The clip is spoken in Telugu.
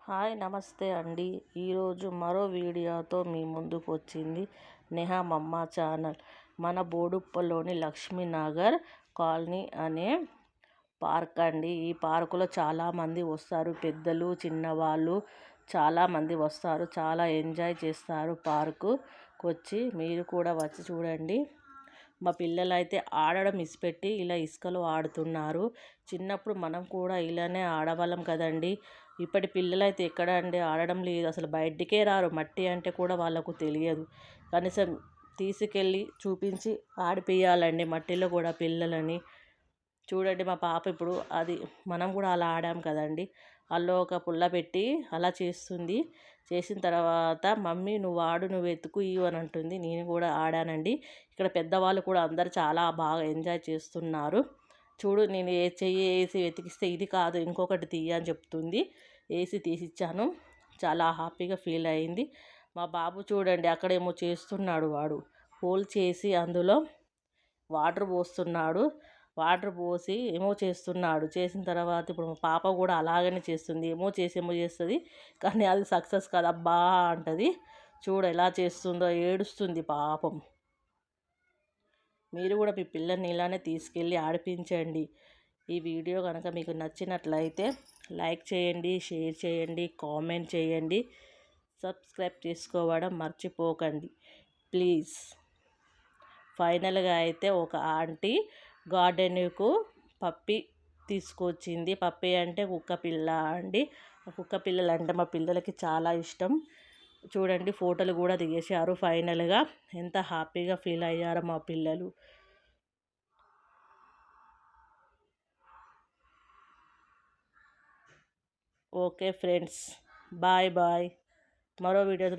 హాయ్ నమస్తే అండి. ఈరోజు మరో వీడియోతో మీ ముందుకు వచ్చింది నేహా మమ్మ ఛానల్. మన బోడుప్పల్లోని లక్ష్మీనగర్ కాలనీ అనే పార్క్ అండి. ఈ పార్కులో చాలామంది వస్తారు, పెద్దలు చిన్నవాళ్ళు చాలామంది వస్తారు, చాలా ఎంజాయ్ చేస్తారు. పార్కు వచ్చి మీరు కూడా వచ్చి చూడండి. మా పిల్లలు అయితే ఆడడం ఇసిపెట్టి ఇలా ఇసుకలో ఆడుతున్నారు. చిన్నప్పుడు మనం కూడా ఇలానే ఆడవాళ్ళం కదండి. ఇప్పటి పిల్లలు అయితే ఎక్కడ అండి ఆడడం లేదు, అసలు బయటికే రారు. మట్టి అంటే కూడా వాళ్ళకు తెలియదు. కనీసం తీసుకెళ్ళి చూపించి ఆడిపియాలండి మట్టిలో కూడా పిల్లలని. చూడండి మా పాప ఇప్పుడు అది మనం కూడా అలా ఆడాం కదండి. అల్లో ఒక పుల్ల పెట్టి అలా చేస్తుంది. చేసిన తర్వాత మమ్మీ నువ్వు ఆడు, నువ్వు ఎత్తుకు ఇవ్వు అని అంటుంది. నేను కూడా ఆడానండి. ఇక్కడ పెద్దవాళ్ళు కూడా అందరు చాలా బాగా ఎంజాయ్ చేస్తున్నారు. చూడు నేను ఏ చెయ్యి వేసి వెతికిస్తే ఇది కాదు ఇంకొకటి తీయ అని చెప్తుంది. వేసి తీసిచ్చాను. చాలా హ్యాపీగా ఫీల్ అయింది. మా బాబు చూడండి అక్కడేమో చేస్తున్నాడు. వాడు హోల్ చేసి అందులో వాటర్ పోస్తున్నాడు. వాటర్ పోసి ఏమో చేస్తున్నాడు. చేసిన తర్వాత ఇప్పుడు మా పాప కూడా అలాగనే చేస్తుంది. ఏమో చేస్తుంది, కానీ అది సక్సెస్ కాదు. అబ్బా అంటది. చూడ ఎలా చేస్తుందో, ఏడుస్తుంది పాపం. మీరు కూడా మీ పిల్లల్ని ఇలానే తీసుకెళ్ళి ఆడిపించండి. ఈ వీడియో కనుక మీకు నచ్చినట్లయితే లైక్ చేయండి, షేర్ చేయండి, కామెంట్ చేయండి, సబ్స్క్రైబ్ చేసుకోవడం మర్చిపోకండి ప్లీజ్. ఫైనల్గా అయితే ఒక ఆంటీ గార్డెన్కు పప్పి తీసుకొచ్చింది. పప్పి అంటే కుక్క పిల్ల అండి. కుక్క పిల్లలు అంటే మా పిల్లలకి చాలా ఇష్టం. చూడండి ఫోటోలు కూడా దిగేశారు. ఫైనల్గా ఎంత హ్యాపీగా ఫీల్ అయ్యారో మా పిల్లలు. Okay friends, bye bye. మరో వీడియో